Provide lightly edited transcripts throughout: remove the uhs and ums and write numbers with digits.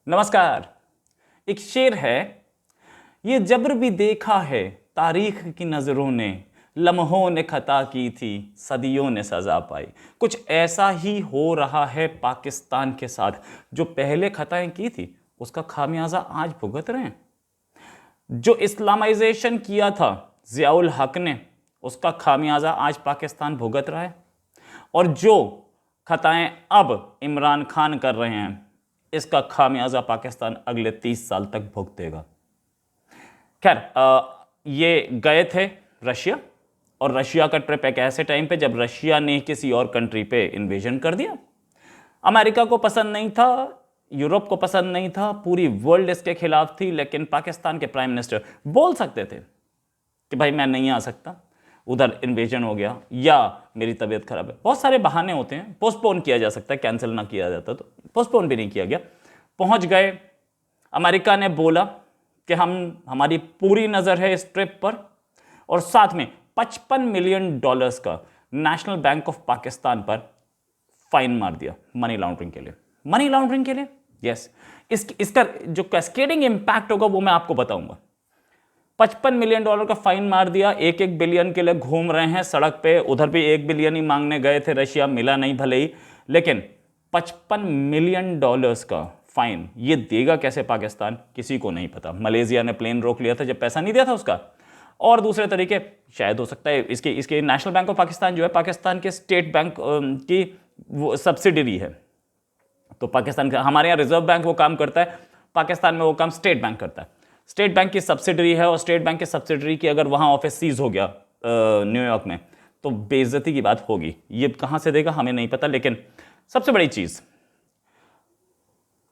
नमस्कार। एक शेर है, ये जबर भी देखा है तारीख की नजरों ने, लम्हों ने खता की थी सदियों ने सजा पाई। कुछ ऐसा ही हो रहा है पाकिस्तान के साथ। जो पहले खताएं की थी उसका खामियाजा आज भुगत रहे हैं। जो इस्लामाइजेशन किया था जियाउल हक ने, उसका खामियाजा आज पाकिस्तान भुगत रहा है। और जो खताएं अब इमरान खान कर रहे हैं, इसका खामियाजा पाकिस्तान अगले 30 साल तक भुगतेगा। खैर, ये गए थे रशिया, और रशिया का ट्रिप एक ऐसे टाइम पे जब रशिया ने किसी और कंट्री पे इन्वेजन कर दिया। अमेरिका को पसंद नहीं था, यूरोप को पसंद नहीं था, पूरी वर्ल्ड इसके खिलाफ थी। लेकिन पाकिस्तान के प्राइम मिनिस्टर बोल सकते थे कि भाई मैं नहीं आ सकता, उधर इन्वेजन हो गया या मेरी तबीयत खराब है। बहुत सारे बहाने होते हैं, पोस्टपोन किया जा सकता है, कैंसिल ना किया जाता तो पोस्टपोन भी नहीं किया गया। पहुंच गए। अमेरिका ने बोला कि हमारी पूरी नज़र है इस ट्रिप पर, और साथ में $55 मिलियन का नेशनल बैंक ऑफ पाकिस्तान पर फाइन मार दिया मनी लॉन्ड्रिंग के लिए। मनी लॉन्ड्रिंग के लिए, यस। इसका जो कैस्केडिंग इंपैक्ट होगा वो मैं आपको बताऊंगा। $55 मिलियन का फाइन मार दिया। 1-1 बिलियन के लिए घूम रहे हैं सड़क पे। उधर भी 1 बिलियन ही मांगने गए थे रशिया, मिला नहीं भले ही, लेकिन $55 मिलियन का फाइन ये देगा कैसे पाकिस्तान, किसी को नहीं पता। मलेशिया ने प्लेन रोक लिया था जब पैसा नहीं दिया था उसका, और दूसरे तरीके शायद हो सकता है। इसके नेशनल बैंक ऑफ पाकिस्तान जो है पाकिस्तान के स्टेट बैंक की वो सब्सिडरी है। तो पाकिस्तान का, हमारे यहाँ रिजर्व बैंक वो काम करता है, पाकिस्तान में वो काम स्टेट बैंक करता है। स्टेट बैंक की सब्सिडरी है, और स्टेट बैंक की सब्सिडरी की अगर वहां ऑफिस सीज हो गया न्यूयॉर्क में, तो बेइज्जती की बात होगी। ये कहां से देगा हमें नहीं पता। लेकिन सबसे बड़ी चीज,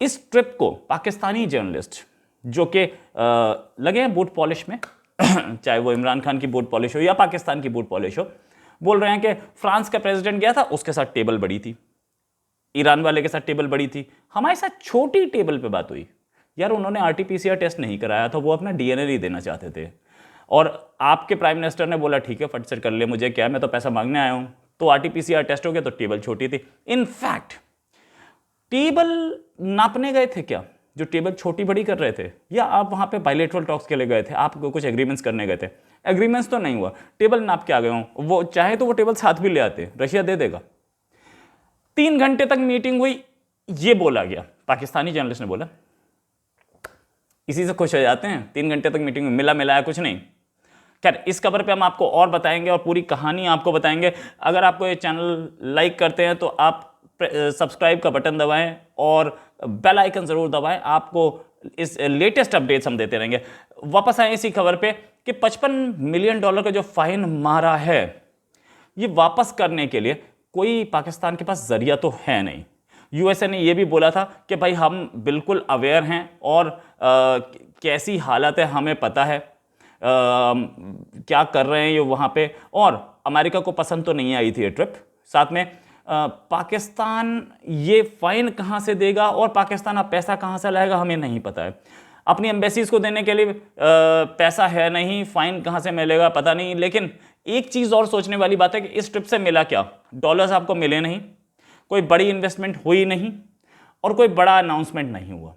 इस ट्रिप को पाकिस्तानी जर्नलिस्ट जो कि लगे हैं बूट पॉलिश में चाहे वो इमरान खान की बूट पॉलिश हो या पाकिस्तान की बूट पॉलिश हो, बोल रहे हैं कि फ्रांस का प्रेसिडेंट गया था, उसके साथ टेबल बड़ी थी, ईरान वाले के साथ टेबल बड़ी थी, हमारे साथ छोटी टेबल पे बात हुई। यार, उन्होंने RT-PCR टेस्ट नहीं कराया था, वो अपना DNA नहीं देना चाहते थे, और आपके प्राइम मिनिस्टर ने बोला ठीक है फट से कर ले, मुझे क्या, मैं तो पैसा मांगने आया हूं। तो RT-PCR टेस्ट हो गया तो टेबल छोटी थी। इनफैक्ट टेबल नापने गए थे क्या, जो टेबल छोटी बड़ी कर रहे थे, या आप वहां पे बायलैटरल टॉक्स के लिए गए थे, आप कुछ एग्रीमेंट्स करने गए थे? एग्रीमेंट्स तो नहीं हुआ, टेबल नाप के आ गए हो। वो चाहे तो वो टेबल साथ भी ले आते, रशिया दे देगा। 3 घंटे तक मीटिंग हुई, ये बोला गया, पाकिस्तानी जर्नलिस्ट ने बोला। इसी से खुश हो जाते हैं, 3 घंटे तक मीटिंग में मिला मिलाया कुछ नहीं। खैर, इस खबर पे हम आपको और बताएंगे और पूरी कहानी आपको बताएंगे। अगर आपको ये चैनल लाइक करते हैं तो आप सब्सक्राइब का बटन दबाएं और बेल आइकन जरूर दबाएं। आपको इस लेटेस्ट अपडेट्स हम देते रहेंगे। वापस आए इसी खबर पे कि $55 मिलियन का जो फाइन मारा है, ये वापस करने के लिए कोई पाकिस्तान के पास जरिया तो है नहीं। यूएसए ने यह भी बोला था कि भाई हम बिल्कुल अवेयर हैं और कैसी हालत है हमें पता है, क्या कर रहे हैं ये वहाँ पे। और अमेरिका को पसंद तो नहीं आई थी ये ट्रिप। साथ में पाकिस्तान ये फाइन कहाँ से देगा और पाकिस्तान अब पैसा कहाँ से लाएगा हमें नहीं पता है। अपनी एम्बेसीज को देने के लिए पैसा है नहीं, फाइन कहाँ से मिलेगा पता नहीं। लेकिन एक चीज़ और सोचने वाली बात है कि इस ट्रिप से मिला क्या, डॉलर्स आपको मिले नहीं, कोई बड़ी इन्वेस्टमेंट हुई नहीं, और कोई बड़ा अनाउंसमेंट नहीं हुआ।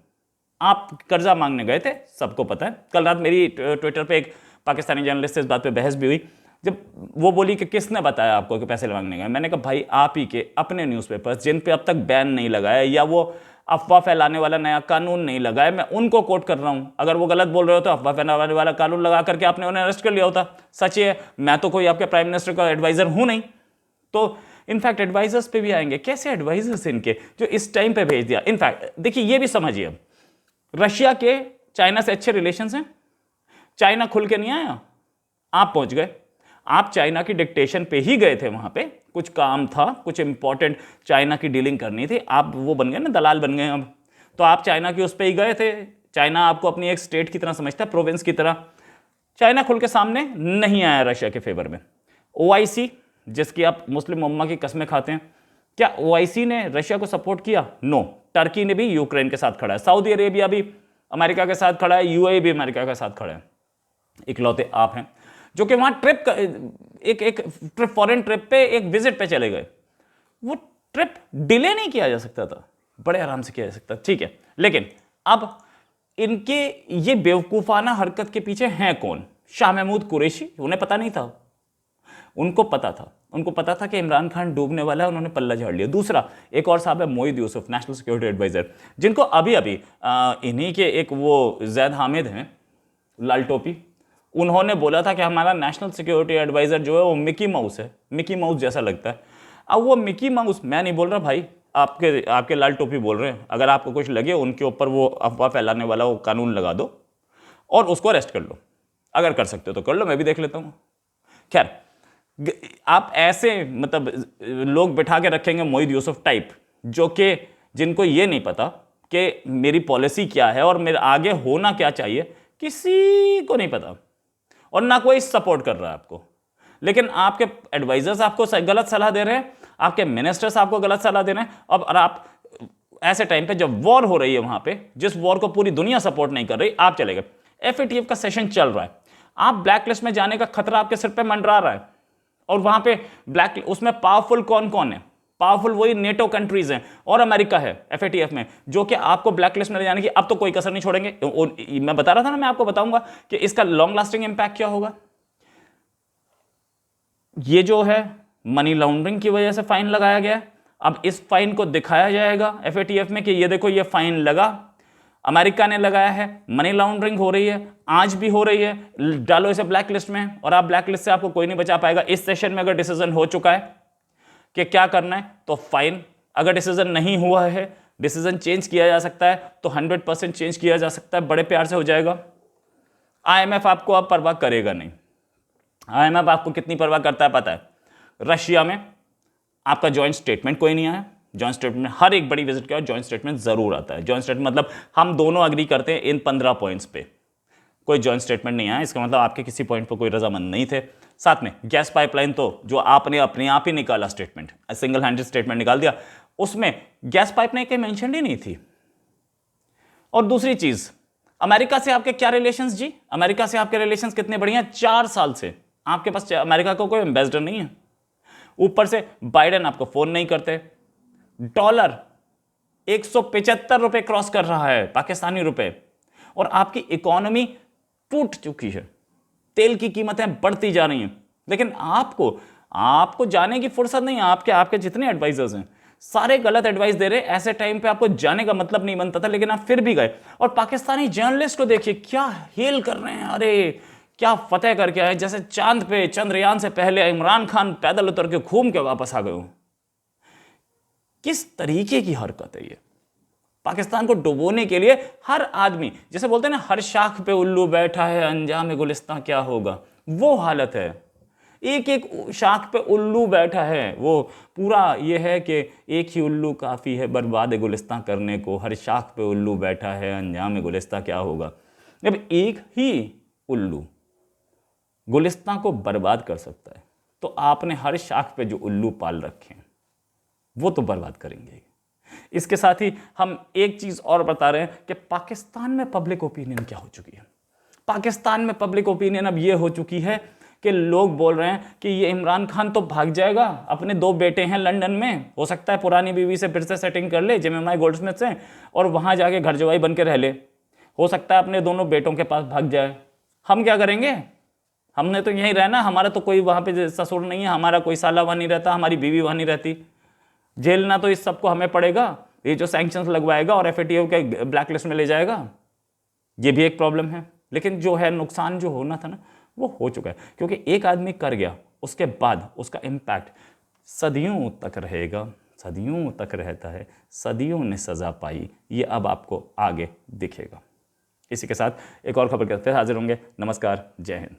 आप कर्जा मांगने गए थे, सबको पता है। कल रात मेरी ट्विटर पे एक पाकिस्तानी जर्नलिस्ट से इस बात पे बहस भी हुई, जब वो बोली कि किसने बताया आपको कि पैसे मांगने गए। मैंने कहा भाई आप ही के अपने न्यूज़पेपर्स जिन पे अब तक बैन नहीं लगाया या वो अफवाह फैलाने वाला नया कानून नहीं लगाया, मैं उनको कोट कर रहा हूं। अगर वो गलत बोल रहे हो तो अफवाह फैलाने वाला कानून लगा करके आपने उन्हें अरेस्ट कर लिया होता। सच है, मैं तो कोई आपके प्राइम मिनिस्टर का एडवाइजर हूं नहीं। तो इनफैक्ट एडवाइजर्स पे भी आएंगे, कैसे एडवाइजर्स इनके जो इस टाइम पे भेज दिया। इनफैक्ट देखिए, ये भी समझिए, रशिया के चाइना से अच्छे रिलेशंस हैं। चाइना खुल के नहीं आया, आप पहुंच गए। आप चाइना की डिक्टेशन पे ही गए थे, वहां पे कुछ काम था, कुछ इंपॉर्टेंट चाइना की डीलिंग करनी थी, आप वो बन गए ना, दलाल बन गए अब। तो आप चाइना की उस पर ही गए थे। चाइना आपको अपनी एक स्टेट की तरह समझता है, प्रोविंस की तरह। चाइना खुल के सामने नहीं आया रशिया के फेवर में। OIC, जिसकी आप मुस्लिम उम्मा की कस्में खाते हैं, क्या OIC ने रशिया को सपोर्ट किया? नो। टर्की ने भी यूक्रेन के साथ खड़ा है, सऊदी अरेबिया भी अमेरिका के साथ खड़ा है, UAE भी अमेरिका के साथ खड़ा है। इकलौते आप हैं जो कि वहां ट्रिप एक फॉरेन ट्रिप पे, एक विजिट पे चले गए। वो ट्रिप डिले नहीं किया जा सकता था, बड़े आराम से किया जा सकता, ठीक है। लेकिन अब इनके ये बेवकूफाना हरकत के पीछे हैं कौन? शाह महमूद कुरैशी, उन्हें पता नहीं था? उनको पता था कि इमरान खान डूबने वाला है, उन्होंने पल्ला झाड़ लिया। दूसरा, एक और साहब है Moeed Yusuf, national security adviser, जिनको अभी अभी इन्हीं के एक वो जैद हामिद हैं, लाल टोपी, उन्होंने बोला था कि हमारा नेशनल सिक्योरिटी एडवाइजर जो है वो मिकी माउस है, मिकी माउस जैसा लगता है। अब वो मिकी माउस, मैं नहीं बोल रहा भाई, आपके लाल टोपी बोल रहे हैं, अगर आपको कुछ लगे उनके ऊपर वो अफवाह फैलाने वाला वो कानून लगा दो और उसको अरेस्ट कर लो, अगर कर सकते हो तो कर लो, मैं भी देख लेता हूँ। खैर, आप ऐसे मतलब लोग बिठा के रखेंगे मोईद यूसुफ टाइप, जो कि जिनको ये नहीं पता कि मेरी पॉलिसी क्या है और मेरे आगे होना क्या चाहिए, किसी को नहीं पता, और ना कोई सपोर्ट कर रहा है आपको। लेकिन आपके एडवाइजर्स आपको गलत सलाह दे रहे हैं, आपके मिनिस्टर्स आपको गलत सलाह दे रहे हैं। और आप ऐसे टाइम पे जब वॉर हो रही है वहां पे, जिस वॉर को पूरी दुनिया सपोर्ट नहीं कर रही, आप चले गए। एफएटीएफ का सेशन चल रहा है, आप ब्लैक लिस्ट में जाने का खतरा आपके सिर पे मंडरा रहा है, और वहां पे ब्लैक, उसमें पावरफुल कौन कौन है? पावरफुल वही नेटो कंट्रीज हैं और अमेरिका है एफएटीएफ में, जो कि आपको ब्लैक लिस्ट में ले जाने की अब तो कोई कसर नहीं छोड़ेंगे। मैं बता रहा था ना, मैं आपको बताऊंगा कि इसका लॉन्ग लास्टिंग इंपैक्ट क्या होगा। ये जो है मनी लॉन्ड्रिंग की वजह से फाइन लगाया गया, अब इस फाइन को दिखाया जाएगा एफएटीएफ में कि ये देखो ये फाइन लगा, अमेरिका ने लगाया है, मनी लॉन्ड्रिंग हो रही है, आज भी हो रही है, डालो इसे ब्लैक लिस्ट में, और आप ब्लैक लिस्ट से आपको कोई नहीं बचा पाएगा। इस सेशन में अगर डिसीजन हो चुका है कि क्या करना है तो फाइन, अगर डिसीजन नहीं हुआ है, डिसीजन चेंज किया जा सकता है, तो 100% चेंज किया जा सकता है, बड़े प्यार से हो जाएगा। आईएमएफ आपको अब परवाह करेगा नहीं। आईएमएफ आपको कितनी परवाह करता है पता है? रशिया में आपका जॉइंट स्टेटमेंट कोई नहीं आया, जॉइंट स्टेटमेंट हर एक बड़ी विजिट के बाद जॉइंट स्टेटमेंट जरूर आता है। जॉइंट स्टेटमेंट मतलब हम दोनों अग्री करते हैं इन 15 पॉइंट्स पे, कोई जॉइंट स्टेटमेंट नहीं आया, इसका मतलब आपके किसी पॉइंट पर कोई रजामंद नहीं थे। साथ में गैस पाइपलाइन, तो जो आपने अपने आप ही निकाला स्टेटमेंट, सिंगल हैंडेड स्टेटमेंट निकाल दिया, उसमें गैस पाइपलाइन की मेंशन ही नहीं थी। और दूसरी चीज, अमेरिका से आपके क्या रिलेशंस जी? अमेरिका से आपके रिलेशंस कितने बढ़िया, 4 साल से आपके पास अमेरिका का कोई एम्बेसडर नहीं है। ऊपर से बाइडेन आपको फोन नहीं करते। डॉलर 175 रुपए क्रॉस कर रहा है, पाकिस्तानी रुपए, और आपकी इकोनॉमी टूट चुकी है, तेल की कीमतें बढ़ती जा रही हैं, लेकिन आपको जाने की फुर्सत नहीं है। आपके जितने एडवाइजर्स हैं सारे गलत एडवाइस दे रहे हैं। ऐसे टाइम पे आपको जाने का मतलब नहीं बनता था, लेकिन आप फिर भी गए। और पाकिस्तानी जर्नलिस्ट को देखिए क्या हेल कर रहे हैं, अरे क्या फतेह करके आए, जैसे चांद पे चंद्रयान से पहले इमरान खान पैदल उतर के घूम के वापस आ गए हो। किस तरीके की हरकत है ये? पाकिस्तान को डुबोने के लिए हर आदमी, जैसे बोलते हैं ना, हर शाख पे उल्लू बैठा है, अंजाम गुलिस्तां क्या होगा, वो हालत है। एक एक शाख पे उल्लू बैठा है, वो पूरा ये है कि एक ही उल्लू काफ़ी है बर्बाद गुलिस्तां करने को, हर शाख पे उल्लू बैठा है, अंजाम गुलिस्तां क्या होगा। जब एक ही उल्लू गुलिस्तां को बर्बाद कर सकता है, तो आपने हर शाख पे जो उल्लू पाल रखे हैं वो तो बर्बाद करेंगे। इसके साथ ही हम एक चीज और बता रहे हैं कि पाकिस्तान में पब्लिक ओपिनियन क्या हो चुकी है। पाकिस्तान में पब्लिक ओपिनियन अब ये हो चुकी है कि लोग बोल रहे हैं कि ये इमरान खान तो भाग जाएगा, अपने 2 बेटे हैं लंदन में, हो सकता है पुरानी बीवी से फिर से सेटिंग कर ले जेमिनी गोल्डस्मिथ से, और वहां जाके घर जवाई बन के रह ले, हो सकता है अपने दोनों बेटों के पास भाग जाए। हम क्या करेंगे? हमने तो यहीं रहना, हमारा तो कोई वहां पे ससुर नहीं है, हमारा कोई साला वहां नहीं रहता, हमारी बीवी वहां नहीं रहती, झेलना तो इस सबको हमें पड़ेगा। ये जो सैंक्शंस लगवाएगा और एफएटीएफ के ब्लैक लिस्ट में ले जाएगा, ये भी एक प्रॉब्लम है। लेकिन जो है नुकसान जो होना था ना, वो हो चुका है, क्योंकि एक आदमी कर गया, उसके बाद उसका इम्पैक्ट सदियों तक रहेगा, सदियों तक रहता है। सदियों ने सजा पाई, ये अब आपको आगे दिखेगा। इसी के साथ एक और खबर के साथ फिर हाजिर होंगे। नमस्कार, जय हिंद।